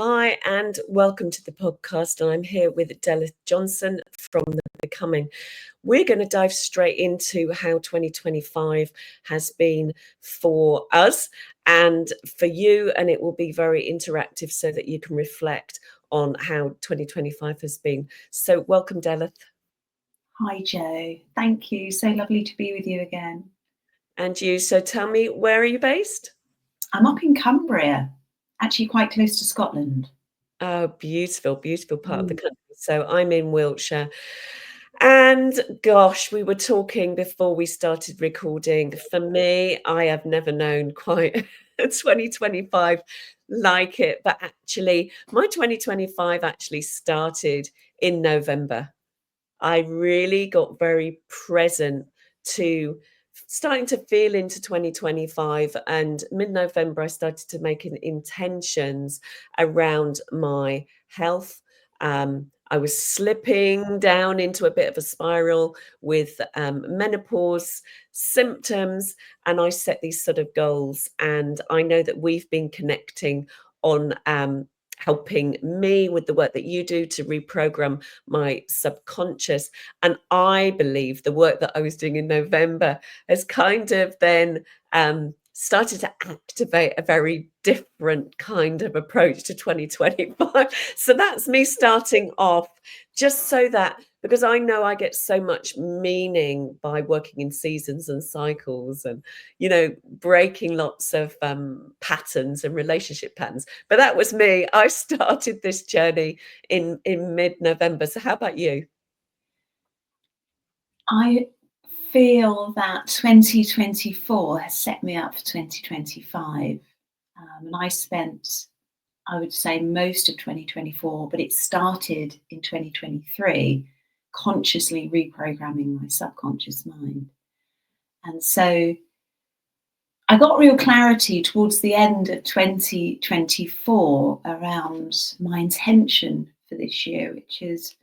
Hi, and welcome to the podcast. I'm here with Della Johnson from The Becoming. We're going to dive straight into how 2025 has been for us and for you, and it will be very interactive so that you can reflect on how 2025 has been. So, welcome, Della. Hi, Jo. Thank you. So lovely to be with you again. And you. So, tell me, where are you based? I'm up in Cumbria, actually quite close to Scotland. Oh, beautiful, beautiful part of the country. So I'm in Wiltshire. And gosh, we were talking before we started recording. For me, I have never known quite 2025 like it. But actually, my 2025 actually started in November. I really got very present to starting to feel into 2025, and mid-November I started to make intentions around my health. I was slipping down into a bit of a spiral with menopause symptoms, and I set these sort of goals. And I know that we've been connecting on helping me with the work that you do to reprogram my subconscious. And I believe the work that I was doing in November has kind of then started to activate a very different kind of approach to 2025. So that's me starting off, just so that, because I know I get so much meaning by working in seasons and cycles and, breaking lots of patterns and relationship patterns. But that was me. I started this journey in mid-November. So how about you? I feel that 2024 has set me up for 2025. And I spent, I would say, most of 2024, but it started in 2023, consciously reprogramming my subconscious mind. And so I got real clarity towards the end of 2024 around my intention for this year, which is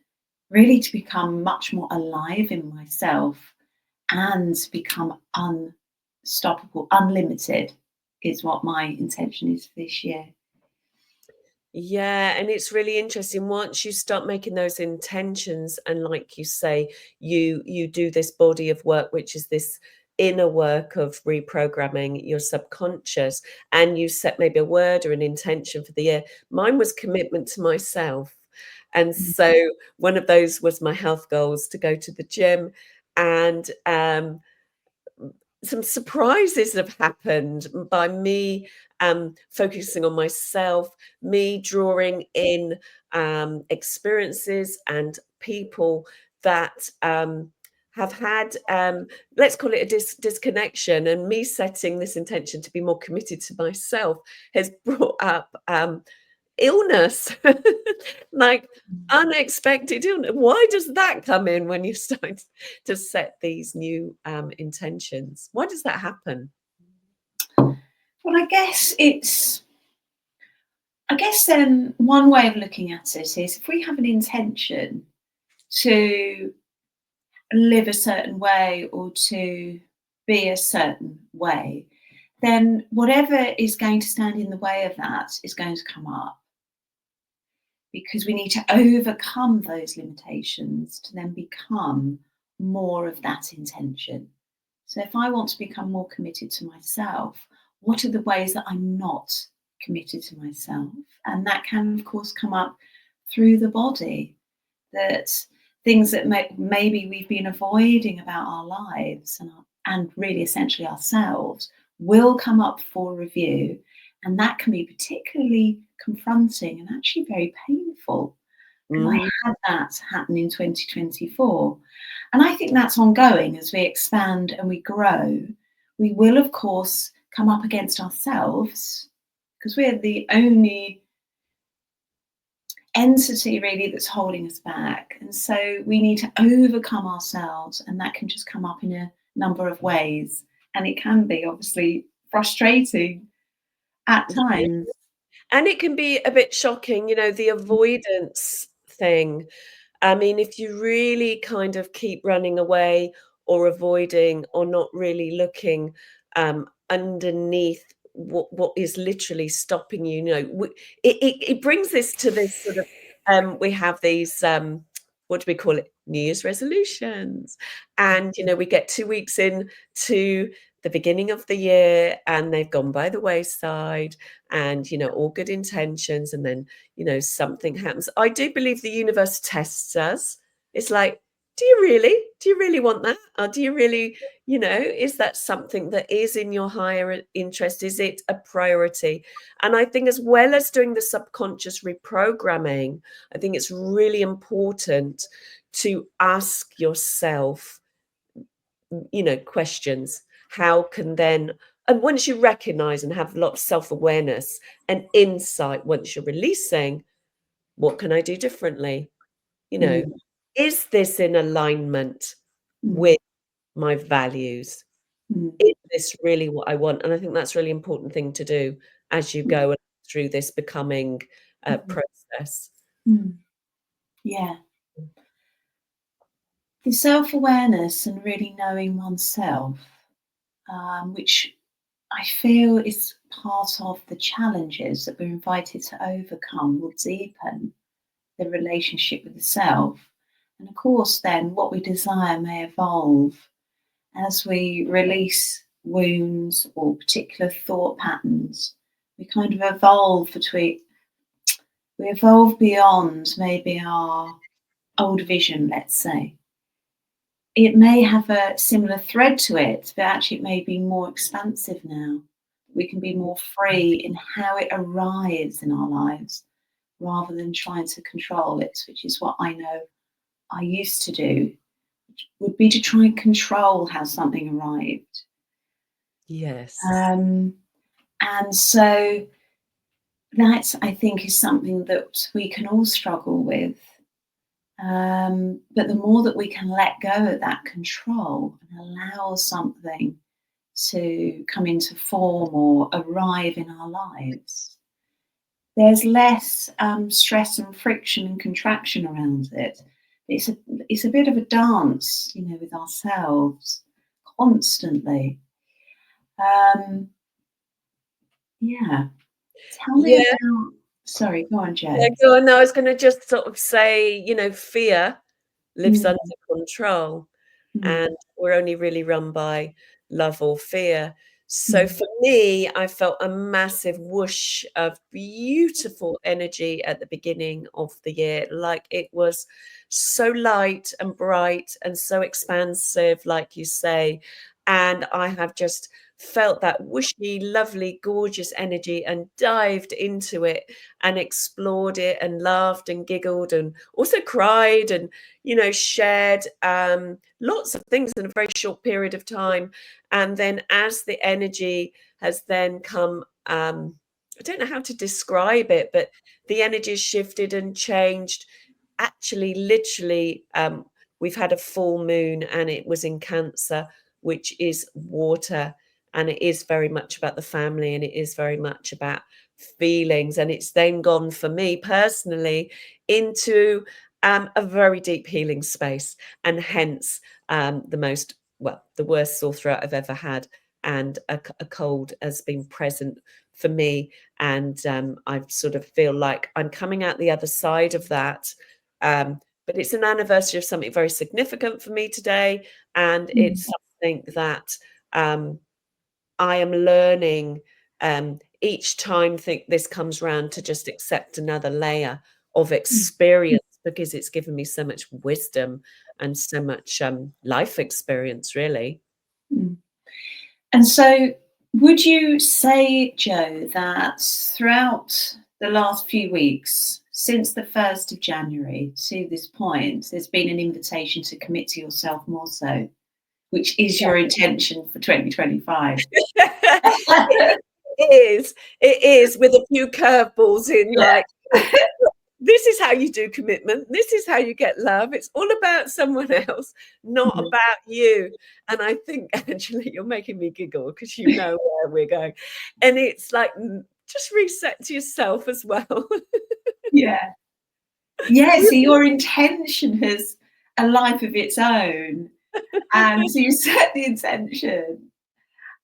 really to become much more alive in myself and become unstoppable, unlimited is what my intention is for this year. Yeah, and it's really interesting once you start making those intentions, and like you say, you do this body of work, which is this inner work of reprogramming your subconscious, and you set maybe a word or an intention for the year. Mine was commitment to myself. And so one of those was my health goals, to go to the gym. And some surprises have happened by me focusing on myself, me drawing in experiences and people that have had, let's call it a disconnection, and me setting this intention to be more committed to myself has brought up illness, like unexpected illness. Why does that come in when you start to set these new intentions? Why does that happen? Well, I guess one way of looking at it is if we have an intention to live a certain way or to be a certain way, then whatever is going to stand in the way of that is going to come up, because we need to overcome those limitations to then become more of that intention. So if I want to become more committed to myself, what are the ways that I'm not committed to myself? And that can, of course, come up through the body, that things that maybe we've been avoiding about our lives and really essentially ourselves will come up for review. And that can be particularly confronting and actually very painful. And I had that happen in 2024. And I think that's ongoing as we expand and we grow. We will, of course, come up against ourselves, because we're the only entity really that's holding us back. And so we need to overcome ourselves, and that can just come up in a number of ways. And it can be obviously frustrating at times. And it can be a bit shocking, the avoidance thing. I mean, if you really kind of keep running away or avoiding or not really looking underneath what is literally stopping you. You know, it brings this to this sort of we have these what do we call it? New Year's resolutions, and you know we get 2 weeks in to the beginning of the year, and they've gone by the wayside, and you know all good intentions, and then you know something happens. I do believe the universe tests us. It's like, do you really want that, or do you really, you know, is that something that is in your higher interest? Is it a priority? And I think as well as doing the subconscious reprogramming, I think it's really important to ask yourself, you know, questions. How can then, and once you recognize and have a lot of self-awareness and insight, once you're releasing, what can I do differently? You know, mm, is this in alignment mm, with my values? mm, Is this really what I want? And I think that's a really important thing to do as you mm, go through this becoming mm, process. mm. Yeah. The self-awareness and really knowing oneself, which I feel is part of the challenges that we're invited to overcome, will deepen the relationship with the self. And of course, then what we desire may evolve as we release wounds or particular thought patterns. We kind of evolve we evolve beyond maybe our old vision, let's say. It may have a similar thread to it, but actually it may be more expansive now. We can be more free in how it arrives in our lives rather than trying to control it, which is what I know I used to do, would be to try and control how something arrived. Yes. Um, and so that, I think, is something that we can all struggle with. But the more that we can let go of that control and allow something to come into form or arrive in our lives, there's less stress and friction and contraction around it. It's a bit of a dance, you know, with ourselves constantly. Um, yeah. Tell me Yeah. about. Sorry, go on, Yeah, Joe. go on. No, I was going to just sort of say, you know, fear lives Mm, under control, mm, and we're only really run by love or fear. So mm, for me, I felt a massive whoosh of beautiful energy at the beginning of the year. Like it was so light and bright and so expansive, like you say. And I have just felt that whooshy, lovely, gorgeous energy and dived into it and explored it and laughed and giggled and also cried and, you know, shared lots of things in a very short period of time. And then as the energy has then come, I don't know how to describe it, but the energy has shifted and changed. Actually, literally, we've had a full moon and it was in Cancer, which is water. And it is very much about the family and it is very much about feelings. And it's then gone for me personally into a very deep healing space, and hence the worst sore throat I've ever had, and a cold has been present for me, and I sort of feel like I'm coming out the other side of that. But it's an anniversary of something very significant for me today, and mm, it's something that I am learning each time this comes round to just accept another layer of mm, experience, because it's given me so much wisdom and so much life experience, really. mm. And so, would you say, Joe, that throughout the last few weeks, since the 1st of January to this point, there's been an invitation to commit to yourself more so, which is your intention for 2025? It is. It is, with a few curveballs in, Yeah. like, this is how you do commitment. This is how you get love. It's all about someone else, not Mhm. about you. And I think, Angela, you're making me giggle because you know where we're going. And it's like, just reset to yourself as well. Yeah. Yeah, so your intention has a life of its own, and so you set the intention,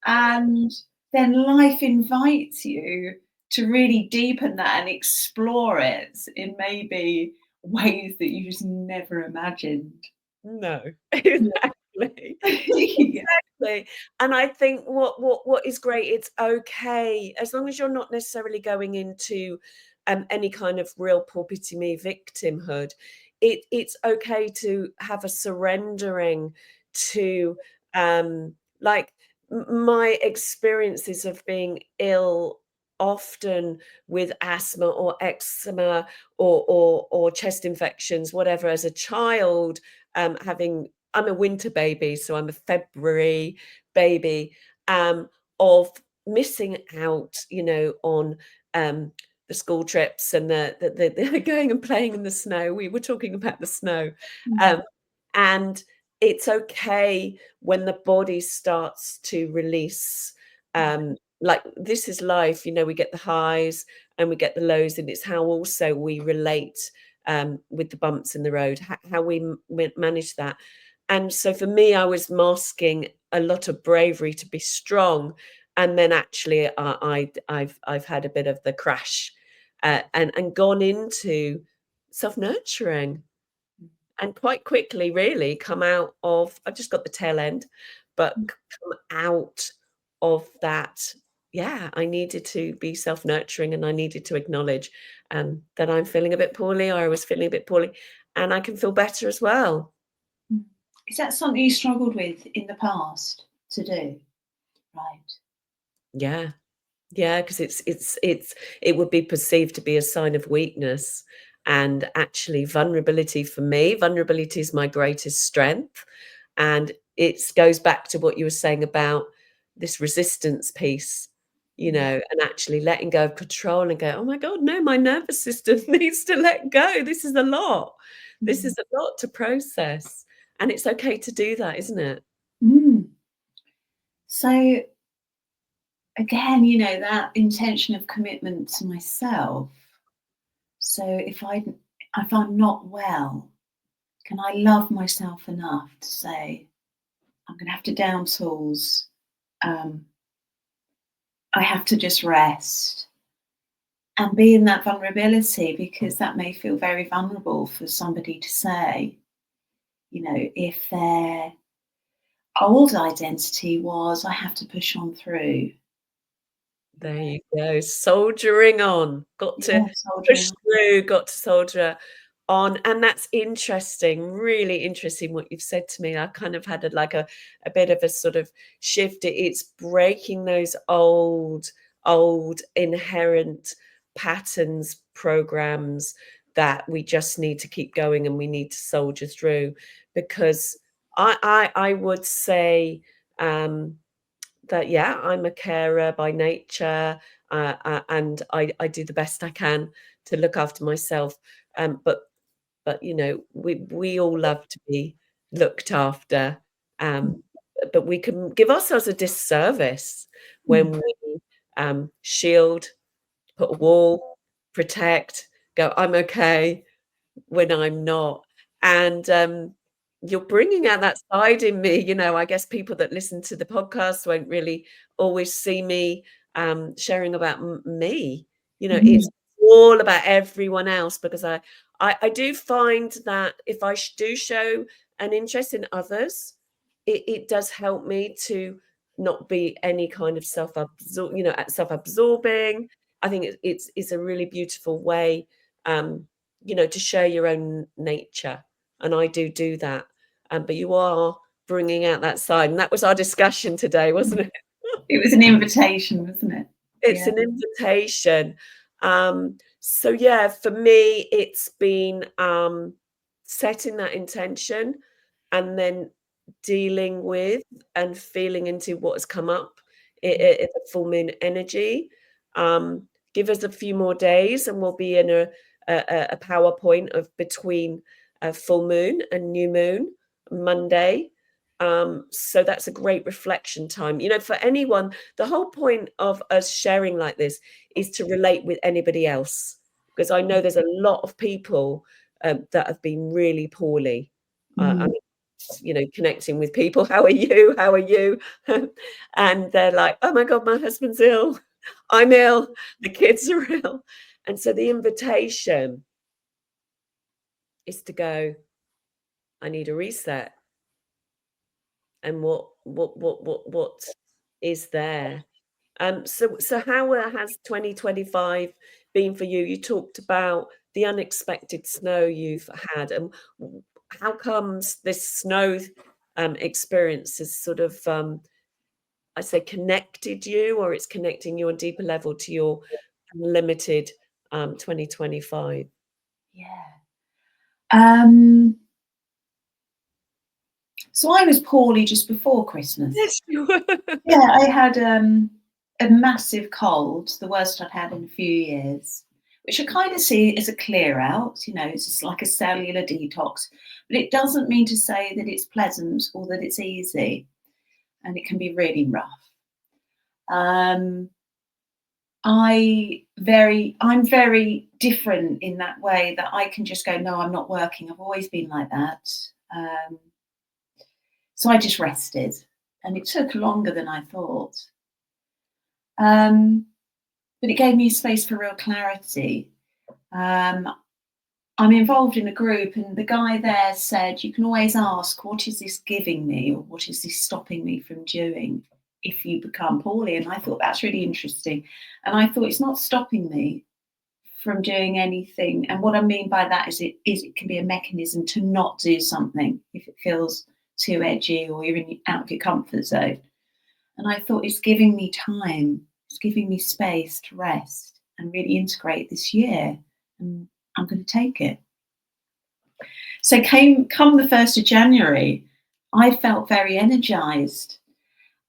and then life invites you to really deepen that and explore it in maybe ways that you just never imagined. No, Yeah. exactly. Yeah. Exactly. And I think what is great, it's okay, as long as you're not necessarily going into, any kind of real poor pity me victimhood, it's okay to have a surrendering to, like, my experiences of being ill, often with asthma or eczema or chest infections, whatever, as a child, having I'm a winter baby, so I'm a February baby, um, of missing out, on, the school trips and the going and playing in the snow. We were talking about the snow. Mm, Um, and it's okay when the body starts to release, like, this is life, we get the highs and we get the lows, and it's how also we relate, with the bumps in the road, how we manage that. And so for me, I was masking a lot of bravery to be strong, and then actually, I've had a bit of the crash, and gone into self nurturing, and quite quickly, really, come out of. I just got the tail end, but mm, come out of that. Yeah, I needed to be self nurturing, and I needed to acknowledge, that I'm feeling a bit poorly, or I was feeling a bit poorly, and I can feel better as well. mm. Is that something you struggled with in the past to do? Right. Yeah. Yeah, because it would be perceived to be a sign of weakness, and actually vulnerability is my greatest strength, and it goes back to what you were saying about this resistance piece, Mm, and actually letting go of control and go, "Oh my god, no, my nervous system needs to let go. This is a lot. This mm, is a lot to process." And it's okay to do that, isn't it? mm. So again, that intention of commitment to myself. So if I'm not well, can I love myself enough to say I'm going to have to down tools? Um, I have to just rest and be in that vulnerability, because that may feel very vulnerable for somebody to say. If their old identity was I have to push on through. You There know, you go, soldiering on. Got to yeah, soldiering push on. through, got to soldier on, and that's interesting, really interesting what you've said to me. I kind of had a bit of a sort of shift. It's breaking those old inherent patterns, programs that we just need to keep going and we need to soldier through, because I would say, um that, yeah, I'm a carer by nature, and I do the best I can to look after myself. But we all love to be looked after, Mm, um, but we can give ourselves a disservice mm, when we, shield, put a wall, protect, go, "I'm okay," when I'm not. And, you're bringing out that side in me, I guess people that listen to the podcast won't really always see me, sharing about me. mm, It's all about everyone else, because I do find that if I do show an interest in others, it does help me to not be any kind of self-absorbing. I think it's a really beautiful way, to share your own nature, and I do that. But you are bringing out that side, and that was our discussion today, mm. wasn't it? It was an invitation, wasn't it? It's Yeah. an invitation. So yeah, for me, it's been, setting that intention, and then dealing with and feeling into what has come up in the full moon energy. Um, Give us a few more days, and we'll be in a PowerPoint of between full moon and new moon Monday. So that's a great reflection time. For anyone, the whole point of us sharing like this is to relate with anybody else, because I know there's a lot of people, that have been really poorly. I Mm, mean, connecting with people. How are you? How are you? And they're like, oh my God, my husband's ill. I'm ill. The kids are ill. And so the invitation is to go, I need a reset. And what is there? So how has 2025 been for you? You talked about the unexpected snow you've had, and how comes this snow experience has sort of, I say, connected you, or it's connecting you on a deeper level to your limited 2025? Yeah. Um, so I was poorly just before Christmas. Yes, you were. Yeah, I had a massive cold, the worst I'd had in a few years, which I kind of see as a clear out. It's just like a cellular detox, but it doesn't mean to say that it's pleasant or that it's easy, and it can be really rough. Um, I'm very different in that way that I can just go, no, I'm not working. I've always been like that. Um, so I just rested, and it took longer than I thought. But it gave me space for real clarity. Um, I'm involved in a group, and the guy there said, you can always ask, what is this giving me, or what is this stopping me from doing if you become poorly? And I thought that's really interesting. And I thought it's not stopping me from doing anything. And what I mean by that is it can be a mechanism to not do something if it feels too edgy or you're out of your comfort zone. And I thought it's giving me time, it's giving me space to rest and really integrate this year. And I'm going to take it. So come the 1st of January, I felt very energized.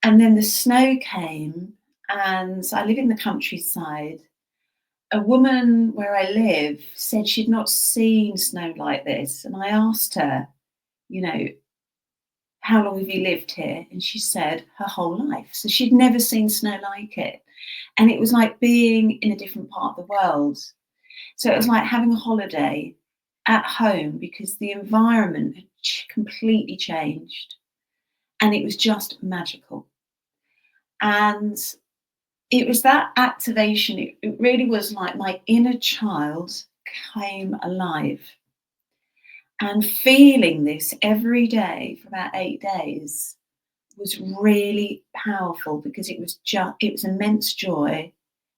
And then the snow came, and I live in the countryside. A woman where I live said she'd not seen snow like this. And I asked her, how long have you lived here? And she said her whole life. So she'd never seen snow like it. And it was like being in a different part of the world. So it was like having a holiday at home because the environment had completely changed. And it was just magical. And it was that activation. It really was like my inner child came alive. And feeling this every day for about 8 days was really powerful because it was immense joy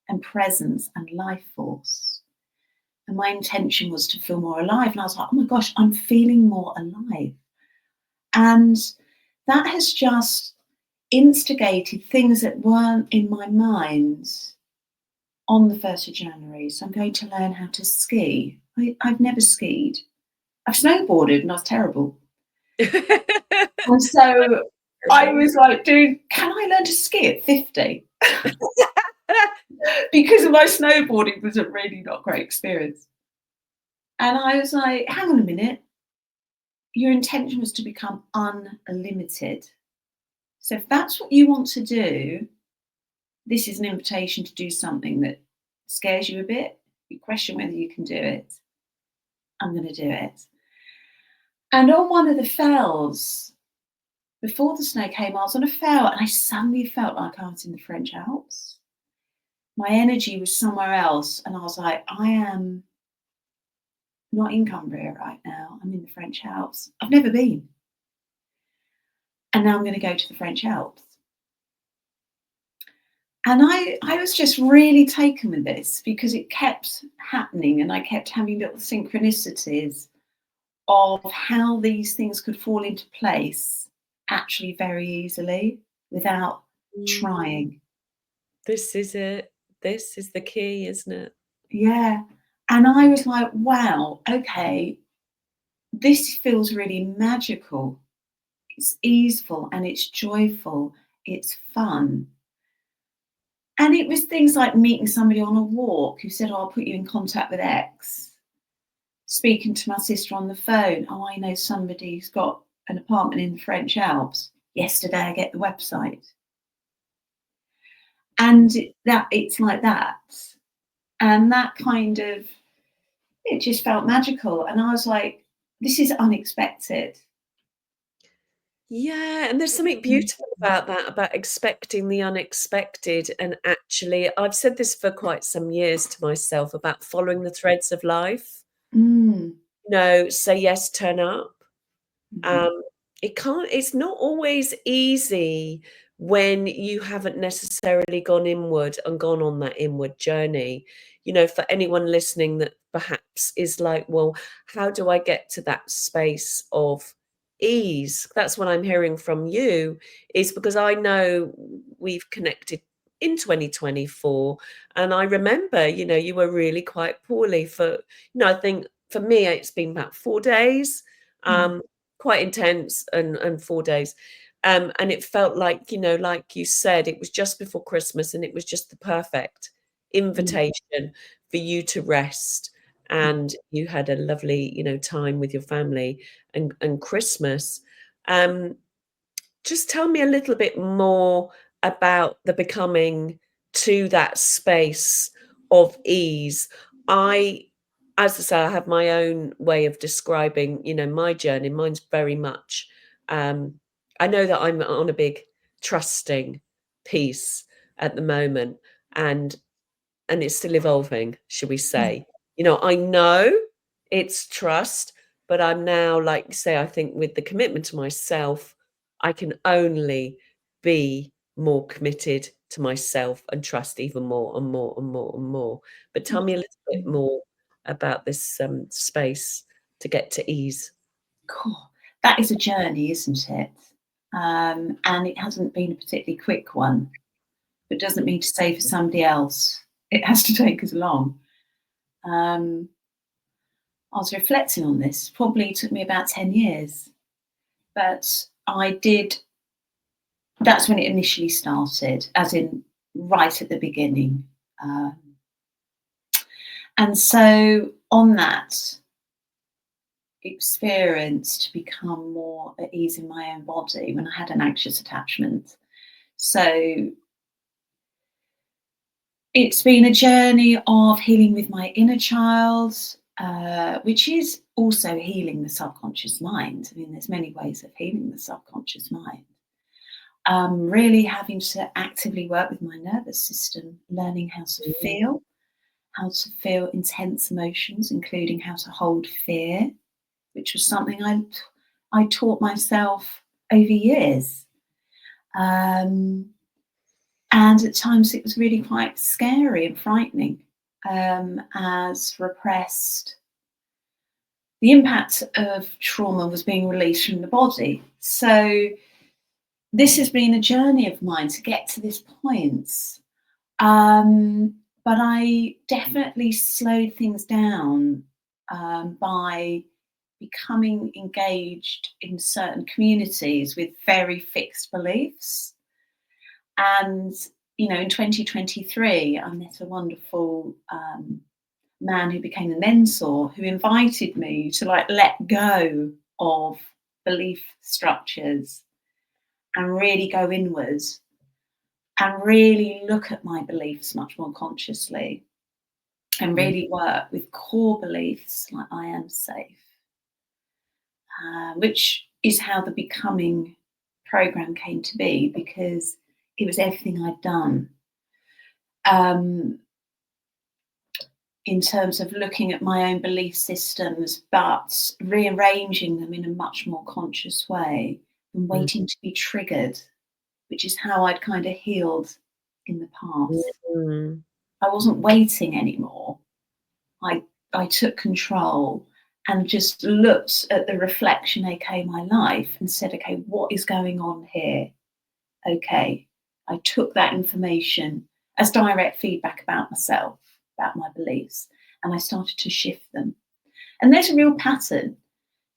and presence and life force. And my intention was to feel more alive. And I was like, oh my gosh, I'm feeling more alive. And that has just instigated things that weren't in my mind on the 1st of January. So I'm going to learn how to ski. I've never skied. I've snowboarded and I was terrible. And so I was like, dude, can I learn to ski at 50? Because my snowboarding was a really not great experience. And I was like, hang on a minute. Your intention was to become unlimited. So if that's what you want to do, this is an invitation to do something that scares you a bit. You question whether you can do it. I'm going to do it. And on one of the fells, before the snow came, I was on a fell and I suddenly felt like I was in the French Alps. My energy was somewhere else. And I was like, I am not in Cumbria right now. I'm in the French Alps. I've never been. And now I'm going to go to the French Alps. And I was just really taken with this because it kept happening and I kept having little synchronicities of how these things could fall into place actually very easily without trying. This is it. This is the key, isn't it? Yeah. And I was like, wow, okay, this feels really magical. It's easeful and it's joyful. It's fun. And it was things like meeting somebody on a walk who said, oh, I'll put you in contact with X. Speaking to my sister on the phone, oh, I know somebody who's got an apartment in the French Alps. Yesterday I get the website. And that it's like that. And that kind of, it just felt magical. And I was like, this is unexpected. Yeah, and there's something beautiful about that, about expecting the unexpected. And actually, I've said this for quite some years to myself about following the threads of life. Mm. Say yes, turn up. Mm. Um, it's not always easy when you haven't necessarily gone inward and gone on that inward journey. For anyone listening that perhaps is like, well, how do I get to that space of ease? That's what I'm hearing from you, is because I know we've connected in 2024. And I remember, you were really quite poorly for, I think for me, it's been about 4 days. Mm. Quite intense, and 4 days. And it felt like, like you said, it was just before Christmas, and it was just the perfect Mm. invitation for you to rest, Mm. and you had a lovely, time with your family, and Christmas. Um, just tell me a little bit more about the becoming to that space of ease. I, as I say, I have my own way of describing, my journey. Mine's very much, um, I know that I'm on a big trusting piece at the moment, and it's still evolving, should we Yeah. say. I know it's trust, but I'm now, like you say, I think with the commitment to myself, I can only be more committed to myself and trust even more and more and more and more. But tell me a little bit Mm. more about this space to get to ease. Cool. That is a journey, isn't it? And it hasn't been a particularly quick one, but doesn't mean to say for somebody else it has to take as long. Um, I was reflecting on this. Probably took me about 10 years, but I did. That's when it initially started, as in right at the beginning. Um, and so, on that experience to become more at ease in my own body when I had an anxious attachment. So, it's been a journey of healing with my inner child, which is also healing the subconscious mind. I mean, there's many ways of healing the subconscious mind. Really having to actively work with my nervous system, learning Mm, how to feel intense emotions, including how to hold fear, which was something I taught myself over years. Um, and at times it was really quite scary and frightening, as repressed. The impact of trauma was being released from the body. So this has been a journey of mine to get to this point. But I definitely slowed things down by becoming engaged in certain communities with very fixed beliefs. And, in 2023, I met a wonderful man who became a mentor who invited me to like let go of belief structures and really go inwards and really look at my beliefs much more consciously and mm, really work with core beliefs like I am safe, which is how the Becoming program came to be because it was everything I'd done um, in terms of looking at my own belief systems, but rearranging them in a much more conscious way and mm, waiting to be triggered, which is how I'd kind of healed in the past. mm, I wasn't waiting anymore. I I took control and just looked at the reflection, aka my life, and said, okay, what is going on here? Okay. I took that information as direct feedback about myself, about my beliefs, and I started to shift them. And there's a real pattern.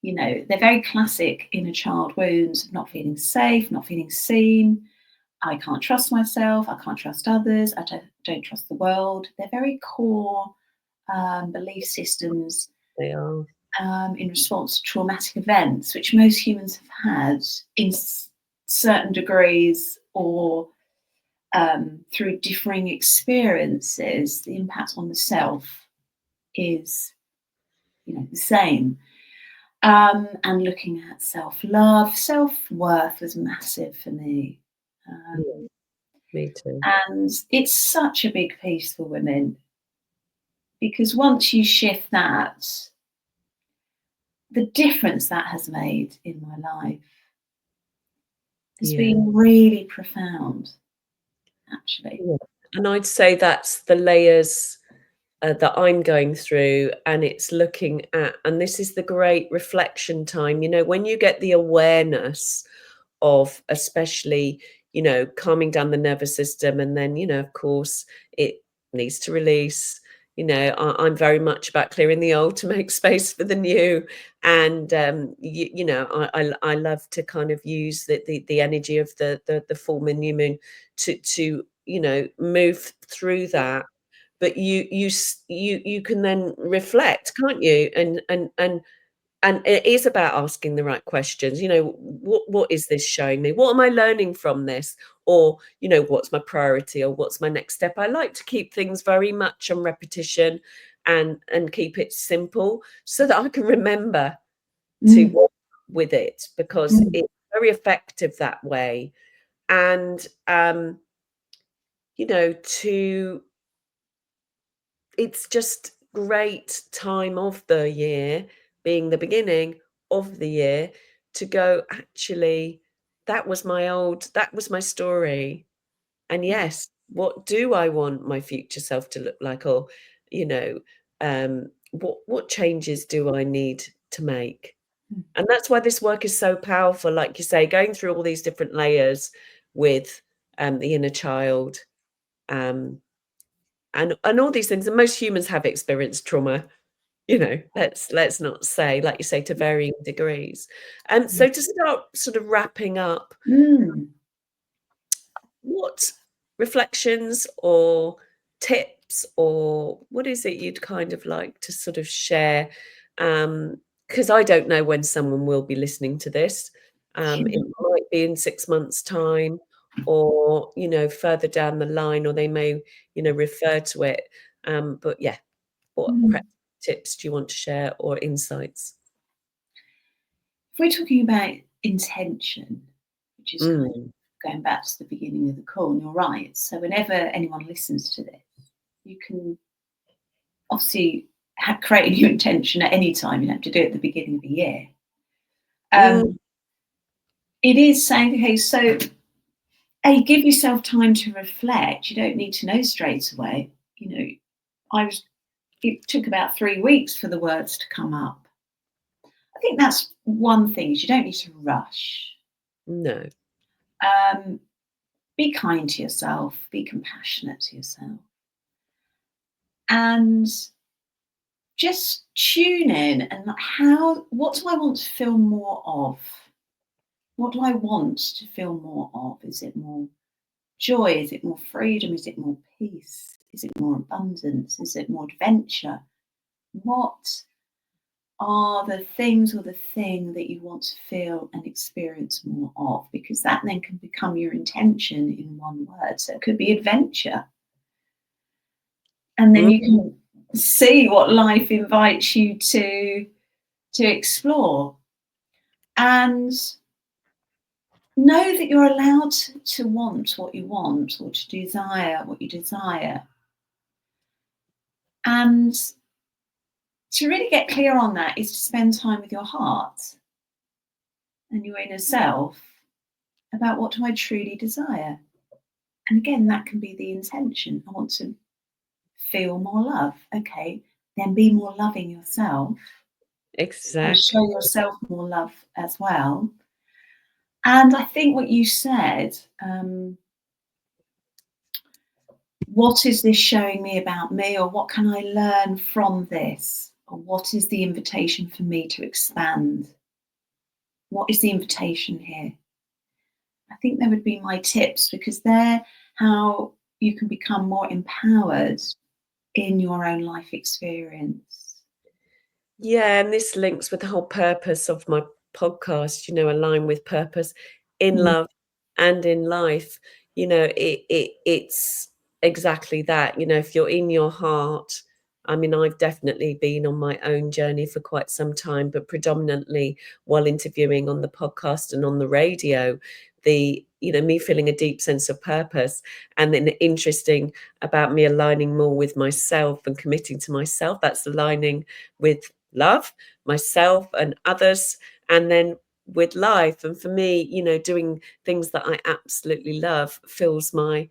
They're very classic inner child wounds of not feeling safe, not feeling seen. I can't trust myself. I can't trust others. I don't trust the world. They're very core belief systems they are. in response to traumatic events, which most humans have had in certain degrees or through differing experiences. The impact on the self is, the same. And looking at self-love, self-worth was massive for me. Yeah, me too. And it's such a big piece for women because once you shift that, the difference that has made in my life has Yeah. been really profound, actually. Yeah. And I'd say that's the layers that I'm going through, and it's looking at, and this is the great reflection time, when you get the awareness of, especially, calming down the nervous system, and then, of course, it needs to release. I'm very much about clearing the old to make space for the new, and I love to kind of use the energy of the full moon, new moon to move through that. But you can then reflect, can't you? And it is about asking the right questions. What is this showing me? What am I learning from this? Or, what's my priority, or what's my next step? I like to keep things very much on repetition, and keep it simple so that I can remember to Mm, work with it, because mm, it's very effective that way. And to it's just great time of the year, being the beginning of the year, to go, actually, that was my story. And yes, what do I want my future self to look like? Or, you know, what changes do I need to make? mm, And that's why this work is so powerful, like you say, going through all these different layers with the inner child. Um, and all these things, and most humans have experienced trauma, let's not say, like you say, to varying degrees. And mm, so, to start sort of wrapping up, mm. what reflections or tips, or what is it you'd kind of like to sort of share? Because I don't know when someone will be listening to this. It might be in 6 months' time, or further down the line, or they may refer to it. But yeah, what Mm. practical tips do you want to share, or insights? If we're talking about intention, which is kind of Mm, going back to the beginning of the call, and you're right. So whenever anyone listens to this, you can obviously create a new intention at any time. You don't have to do it at the beginning of the year. mm, It is saying, okay, so A, give yourself time to reflect. You don't need to know straight away. I was it took about 3 weeks for the words to come up. I think that's one thing, is you don't need to rush. no. Um, be kind to yourself, be compassionate to yourself, and just tune in and what do I want to feel more of? What do I want to feel more of? Is it more joy? Is it more freedom? Is it more peace? Is it more abundance? Is it more adventure? What are the things, or the thing that you want to feel and experience more of? Because that then can become your intention in one word. So it could be adventure. And then Mm, you can see what life invites you to explore. And know that you're allowed to want what you want, or to desire what you desire. And to really get clear on that is to spend time with your heart and your inner self about, what do I truly desire? And again, that can be the intention. I want to feel more love. Okay, then be more loving yourself and exactly. show yourself more love as well. And I think what you said, what is this showing me about me, or what can I learn from this? Or what is the invitation for me to expand? What is the invitation here? I think they would be my tips, because they're how you can become more empowered in your own life experience. Yeah, and this links with the whole purpose of my podcast, align with purpose in Mm, love and in life. It's exactly that. If you're in your heart, I mean, I've definitely been on my own journey for quite some time, but predominantly while interviewing on the podcast and on the radio, me feeling a deep sense of purpose, and then interesting about me aligning more with myself and committing to myself. That's aligning with love, myself and others, and then with life. And for me, doing things that I absolutely love fills my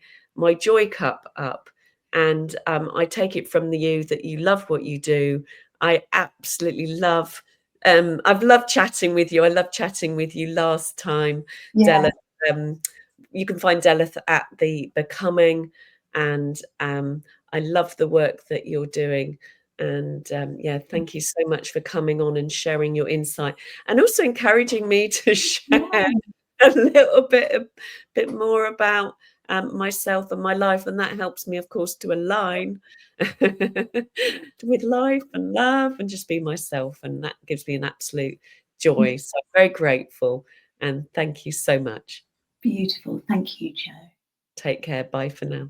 joy cup up. And I take it from you that you love what you do. I absolutely love. I've loved chatting with you. I loved chatting with you last time, Yeah, Della. Um, you can find Della at the Becoming, and I love the work that you're doing. And yeah, thank you so much for coming on and sharing your insight, and also encouraging me to share yeah, a little bit more about myself and my life, and that helps me, of course, to align with life and love and just be myself, and that gives me an absolute joy. So I'm very grateful, and thank you so much. beautiful. Thank you, Jo. Take care. Bye for now.